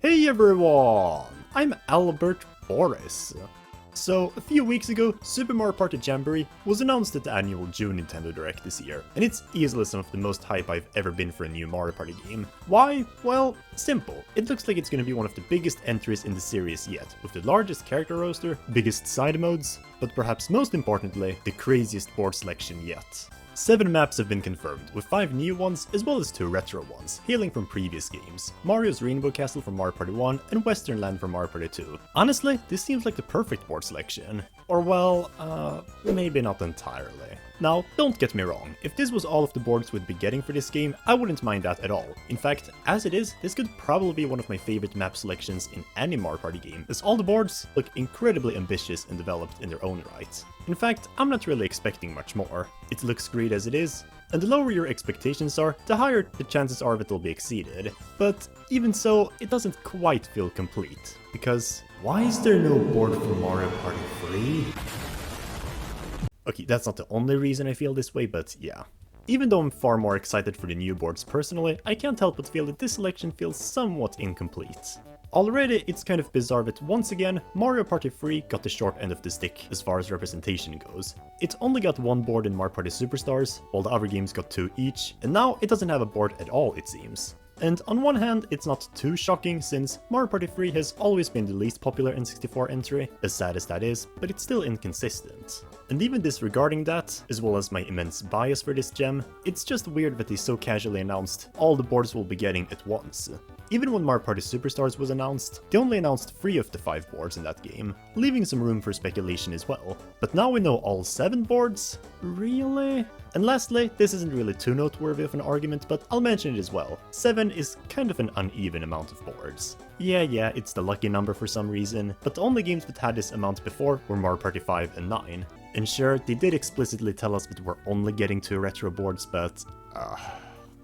Hey everyone! I'm Albert Boris. So, a few weeks ago, Super Mario Party Jamboree was announced at the annual June Nintendo Direct this year, and it's easily some of the most hype I've ever been for a new Mario Party game. Why? Well, simple. It looks like it's gonna be one of the biggest entries in the series yet, with the largest character roster, biggest side modes, but perhaps most importantly, the craziest board selection yet. 7 maps have been confirmed, with 5 new ones as well as 2 retro ones, hailing from previous games. Mario's Rainbow Castle from Mario Party 1 and Western Land from Mario Party 2. Honestly, this seems like the perfect board selection. Or well, maybe not entirely. Now, don't get me wrong, if this was all of the boards we'd be getting for this game, I wouldn't mind that at all. In fact, as it is, this could probably be one of my favorite map selections in any Mario Party game, as all the boards look incredibly ambitious and developed in their own right. In fact, I'm not really expecting much more. It looks great as it is, and the lower your expectations are, the higher the chances are that they'll be exceeded. But even so, it doesn't quite feel complete. Because why is there no board for Mario Party 3? Okay, that's not the only reason I feel this way, but yeah. Even though I'm far more excited for the new boards personally, I can't help but feel that this selection feels somewhat incomplete. Already, it's kind of bizarre that once again, Mario Party 3 got the short end of the stick as far as representation goes. It only got 1 board in Mario Party Superstars, while the other games got 2 each, and now it doesn't have a board at all, it seems. And on one hand, it's not too shocking since Mario Party 3 has always been the least popular N64 entry, as sad as that is, but it's still inconsistent. And even disregarding that, as well as my immense bias for this gem, it's just weird that they so casually announced all the boards we'll be getting at once. Even when Mario Party Superstars was announced, they only announced 3 of the 5 boards in that game, leaving some room for speculation as well. But now we know all 7 boards? Really? And lastly, this isn't really too noteworthy of an argument, but I'll mention it as well. 7 is kind of an uneven amount of boards. Yeah, it's the lucky number for some reason, but the only games that had this amount before were Mario Party 5 and 9. And sure, they did explicitly tell us that we're only getting 2 retro boards, but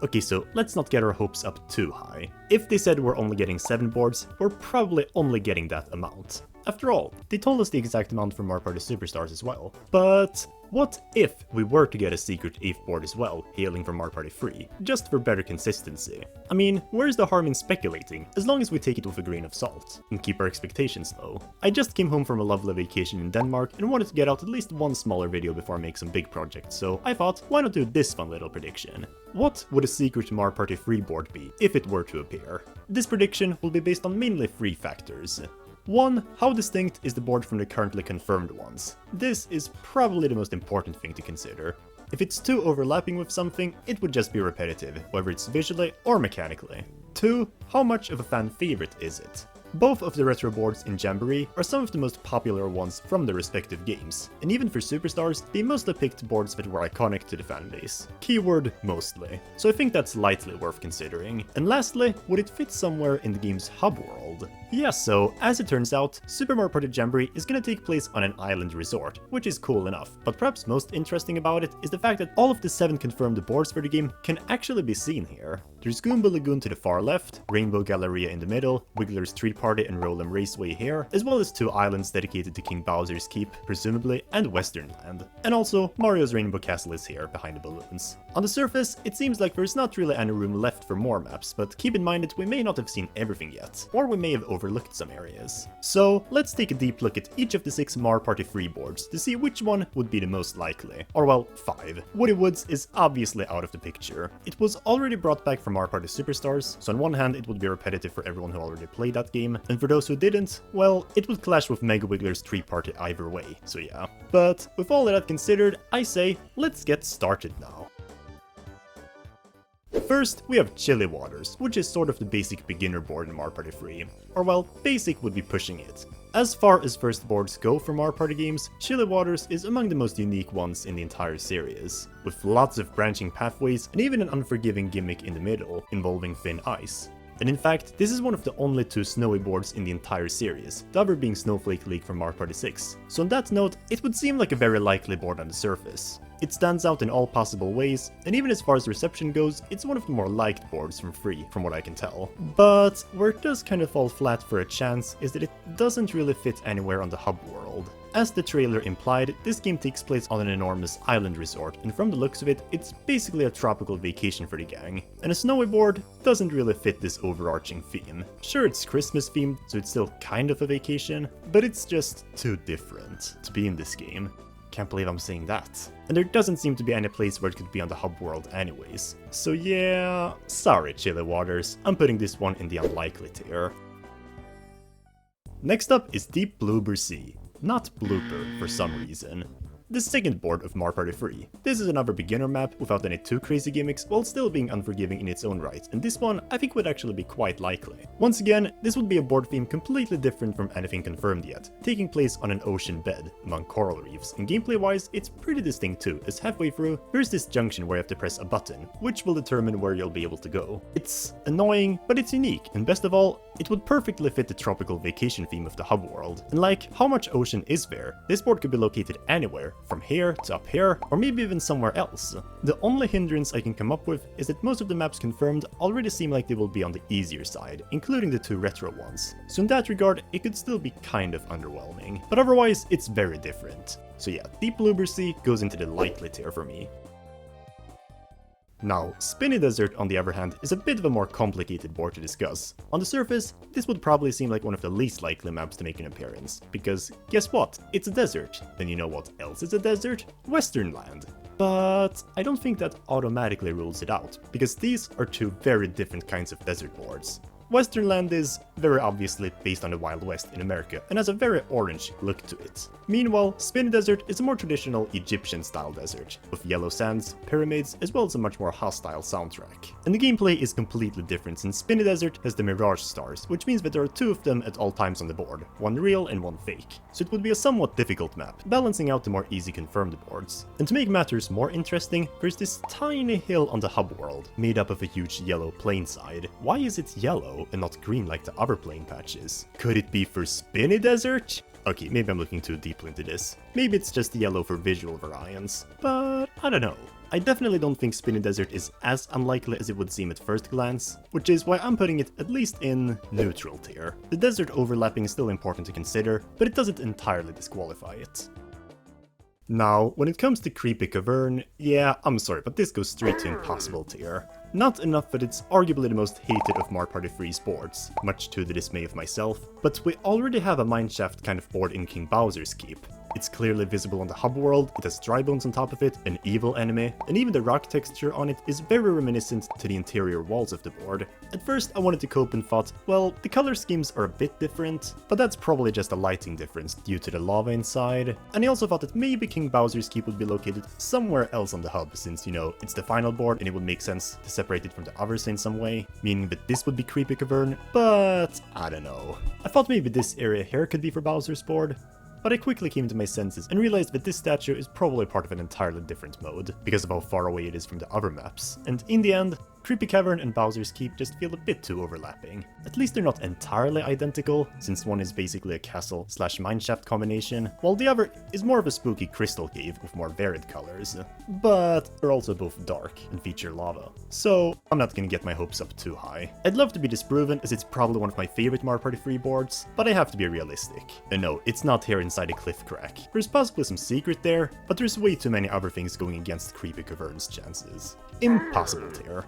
okay, so let's not get our hopes up too high. If they said we're only getting 7 boards, we're probably only getting that amount. After all, they told us the exact amount for Mario Party Superstars as well. But what if we were to get a secret 8th board as well, hailing from Mario Party 3, just for better consistency? I mean, where's the harm in speculating, as long as we take it with a grain of salt, and keep our expectations low? I just came home from a lovely vacation in Denmark and wanted to get out at least one smaller video before I make some big projects, so I thought, why not do this fun little prediction? What would a secret Mario Party 3 board be, if it were to appear? This prediction will be based on mainly 3 factors. 1. How distinct is the board from the currently confirmed ones? This is probably the most important thing to consider. If it's too overlapping with something, it would just be repetitive, whether it's visually or mechanically. 2. How much of a fan favorite is it? Both of the retro boards in Jamboree are some of the most popular ones from the respective games, and even for Superstars, they mostly picked boards that were iconic to the fanbase. Keyword mostly. So I think that's lightly worth considering. And lastly, would it fit somewhere in the game's hub world? Yeah, so as it turns out, Super Mario Party Jamboree is gonna take place on an island resort, which is cool enough, but perhaps most interesting about it is the fact that all of the 7 confirmed boards for the game can actually be seen here. There's Goomba Lagoon to the far left, Rainbow Galleria in the middle, Wiggler's Street Party and Roll'em Raceway here, as well as 2 islands dedicated to King Bowser's Keep, presumably, and Western Land. And also, Mario's Rainbow Castle is here, behind the balloons. On the surface, it seems like there's not really any room left for more maps, but keep in mind that we may not have seen everything yet, or we may have overlooked some areas. So, let's take a deep look at each of the 6 Mario Party 3 boards to see which one would be the most likely. Or well, 5. Woody Woods is obviously out of the picture. It was already brought back from Mario Party Superstars, so on one hand it would be repetitive for everyone who already played that game, and for those who didn't, well, it would clash with Mega Wiggler's Street Party either way, so yeah. But with all of that considered, I say, let's get started now. First, we have Chilly Waters, which is sort of the basic beginner board in Mario Party 3. Or well, basic would be pushing it. As far as first boards go for Mario Party games, Chilly Waters is among the most unique ones in the entire series, with lots of branching pathways and even an unforgiving gimmick in the middle, involving thin ice. And in fact, this is one of the only 2 snowy boards in the entire series, the other being Snowflake League from Mario Party 6. So on that note, it would seem like a very likely board on the surface. It stands out in all possible ways, and even as far as reception goes, it's one of the more liked boards from 3, from what I can tell. But where it does kind of fall flat for a chance is that it doesn't really fit anywhere on the hub world. As the trailer implied, this game takes place on an enormous island resort, and from the looks of it, it's basically a tropical vacation for the gang. And a snowy board doesn't really fit this overarching theme. Sure, it's Christmas themed, so it's still kind of a vacation, but it's just too different to be in this game. Can't believe I'm saying that. And there doesn't seem to be any place where it could be on the hub world anyways. So yeah, sorry Chilly Waters, I'm putting this one in the unlikely tier. Next up is Deep Bloober Sea, not Blooper for some reason. The second board of Mario Party 3. This is another beginner map without any too crazy gimmicks while still being unforgiving in its own right, and this one I think would actually be quite likely. Once again, this would be a board theme completely different from anything confirmed yet, taking place on an ocean bed among coral reefs, and gameplay wise it's pretty distinct too, as halfway through there's this junction where you have to press a button, which will determine where you'll be able to go. It's annoying, but it's unique, and best of all, it would perfectly fit the tropical vacation theme of the hub world. And like, how much ocean is there? This board could be located anywhere, from here to up here, or maybe even somewhere else. The only hindrance I can come up with is that most of the maps confirmed already seem like they will be on the easier side, including the two retro ones. So in that regard, it could still be kind of underwhelming. But otherwise, it's very different. So yeah, Deep Bloober Sea goes into the likely tier for me. Now, Spiny Desert, on the other hand, is a bit of a more complicated board to discuss. On the surface, this would probably seem like one of the least likely maps to make an appearance, because guess what? It's a desert. Then you know what else is a desert? Western land. But I don't think that automatically rules it out, because these are two very different kinds of desert boards. Western land is very obviously based on the Wild West in America and has a very orange look to it. Meanwhile, Spiny Desert is a more traditional Egyptian-style desert, with yellow sands, pyramids, as well as a much more hostile soundtrack. And the gameplay is completely different since Spiny Desert has the Mirage stars, which means that there are two of them at all times on the board, one real and one fake. So it would be a somewhat difficult map, balancing out the more easy confirmed boards. And to make matters more interesting, there's this tiny hill on the hub world, made up of a huge yellow plain side. Why is it yellow and not green like the other plain patches? Could it be for Spiny Desert? Okay, maybe I'm looking too deeply into this. Maybe it's just yellow for visual variance, but I don't know. I definitely don't think Spiny Desert is as unlikely as it would seem at first glance, which is why I'm putting it at least in neutral tier. The desert overlapping is still important to consider, but it doesn't entirely disqualify it. Now, when it comes to Creepy Cavern, yeah, I'm sorry, but this goes straight to impossible tier. Not enough that it's arguably the most hated of Mario Party 3's boards, much to the dismay of myself, but we already have a mineshaft kind of board in King Bowser's Keep. It's clearly visible on the hub world, it has dry bones on top of it, an evil enemy, and even the rock texture on it is very reminiscent to the interior walls of the board. At first I wanted to cope and thought, well, the color schemes are a bit different, but that's probably just a lighting difference due to the lava inside. And I also thought that maybe King Bowser's Keep would be located somewhere else on the hub, since, you know, it's the final board and it would make sense to separate it from the others in some way, meaning that this would be Creepy Cavern, but I don't know. I thought maybe this area here could be for Bowser's board, but I quickly came to my senses and realized that this statue is probably part of an entirely different mode, because of how far away it is from the other maps. And in the end, Creepy Cavern and Bowser's Keep just feel a bit too overlapping. At least they're not entirely identical, since one is basically a castle slash mineshaft combination, while the other is more of a spooky crystal cave with more varied colors. But they're also both dark and feature lava. So I'm not gonna get my hopes up too high. I'd love to be disproven, as it's probably one of my favorite Mario Party 3 boards, but I have to be realistic. And no, it's not here inside a cliff crack. There's possibly some secret there, but there's way too many other things going against Creepy Cavern's chances. Impossible tier.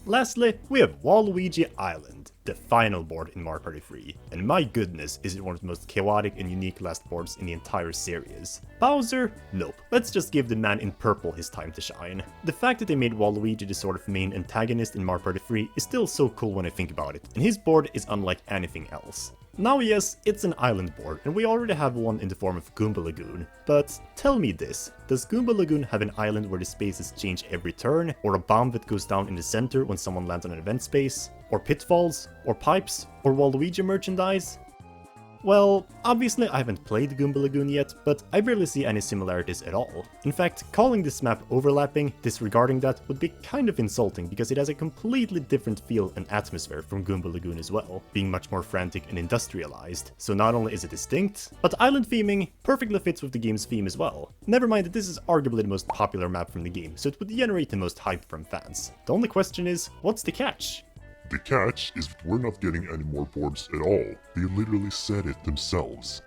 Lastly, we have Waluigi Island, the final board in Mario Party 3, and my goodness is it one of the most chaotic and unique last boards in the entire series. Bowser? Nope. Let's just give the man in purple his time to shine. The fact that they made Waluigi the sort of main antagonist in Mario Party 3 is still so cool when I think about it, and his board is unlike anything else. Now yes, it's an island board, and we already have one in the form of Goomba Lagoon, but tell me this, does Goomba Lagoon have an island where the spaces change every turn, or a bomb that goes down in the center when someone lands on an event space, or pitfalls, or pipes, or Waluigi merchandise? Well, obviously I haven't played Goomba Lagoon yet, but I barely see any similarities at all. In fact, calling this map overlapping, disregarding that, would be kind of insulting because it has a completely different feel and atmosphere from Goomba Lagoon as well, being much more frantic and industrialized. So not only is it distinct, but island theming perfectly fits with the game's theme as well. Never mind that this is arguably the most popular map from the game, so it would generate the most hype from fans. The only question is, what's the catch? The catch is that we're not getting any more boards at all. They literally said it themselves.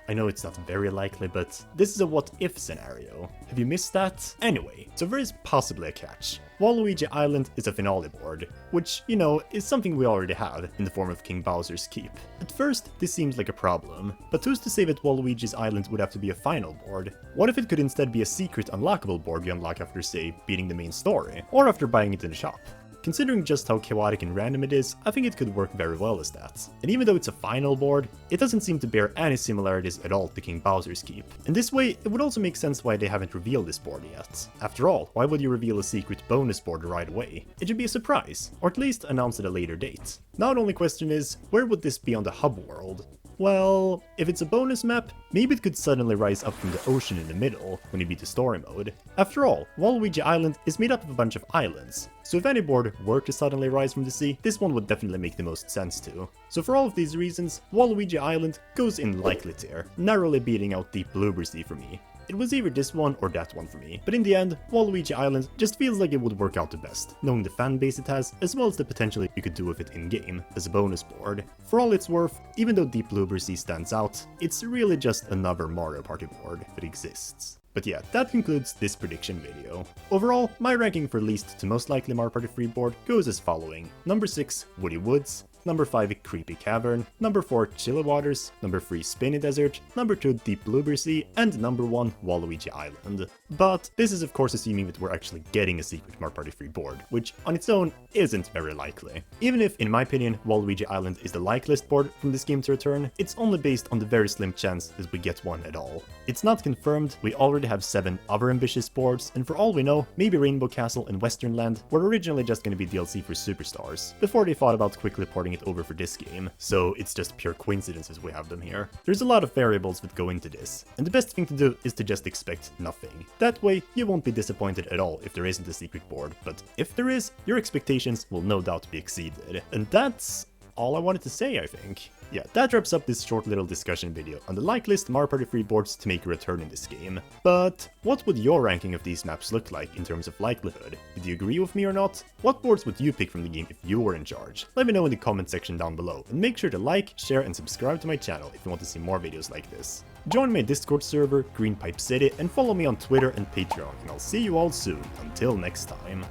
I know it's not very likely, but this is a what-if scenario. Have you missed that? Anyway, so there is possibly a catch. Waluigi Island is a finale board, which, you know, is something we already have in the form of King Bowser's Keep. At first, this seems like a problem, but who's to say that Waluigi's Island would have to be a final board? What if it could instead be a secret unlockable board you unlock after, say, beating the main story, or after buying it in the shop? Considering just how chaotic and random it is, I think it could work very well as that. And even though it's a final board, it doesn't seem to bear any similarities at all to King Bowser's Keep. In this way, it would also make sense why they haven't revealed this board yet. After all, why would you reveal a secret bonus board right away? It should be a surprise, or at least announce at a later date. Now the only question is, where would this be on the hub world? Well, if it's a bonus map, maybe it could suddenly rise up from the ocean in the middle when you beat the story mode. After all, Waluigi Island is made up of a bunch of islands, so if any board were to suddenly rise from the sea, this one would definitely make the most sense to. So for all of these reasons, Waluigi Island goes in likely tier, narrowly beating out Deep Bloober Sea for me. It was either this one or that one for me, but in the end, Waluigi Island just feels like it would work out the best, knowing the fan base it has, as well as the potential you could do with it in-game, as a bonus board. For all it's worth, even though Deep Bloober Sea stands out, it's really just another Mario Party board that exists. But yeah, that concludes this prediction video. Overall, my ranking for least to most likely Mario Party 3 board goes as following. Number 6, Woody Woods. Number 5, Creepy Cavern. Number 4, Chilly Waters. Number 3, Spiny Desert. Number 2, Deep Bloober Sea. And number 1, Waluigi Island. But this is of course assuming that we're actually getting a secret Mario Party 3 board, which on its own isn't very likely. Even if, in my opinion, Waluigi Island is the likeliest board from this game to return, it's only based on the very slim chance that we get one at all. It's not confirmed, we already have 7 other ambitious boards, and for all we know, maybe Rainbow Castle and Western Land were originally just going to be DLC for Superstars, before they thought about quickly porting it over for this game, so it's just pure coincidences we have them here. There's a lot of variables that go into this, and the best thing to do is to just expect nothing. That way, you won't be disappointed at all if there isn't a secret board, but if there is, your expectations will no doubt be exceeded. And that's all I wanted to say, I think. Yeah, that wraps up this short little discussion video on the likeliest Mario Party 3 boards to make a return in this game. But what would your ranking of these maps look like in terms of likelihood? Did you agree with me or not? What boards would you pick from the game if you were in charge? Let me know in the comment section down below, and make sure to like, share and subscribe to my channel if you want to see more videos like this. Join my Discord server, Green Pipe City, and follow me on Twitter and Patreon, and I'll see you all soon. Until next time.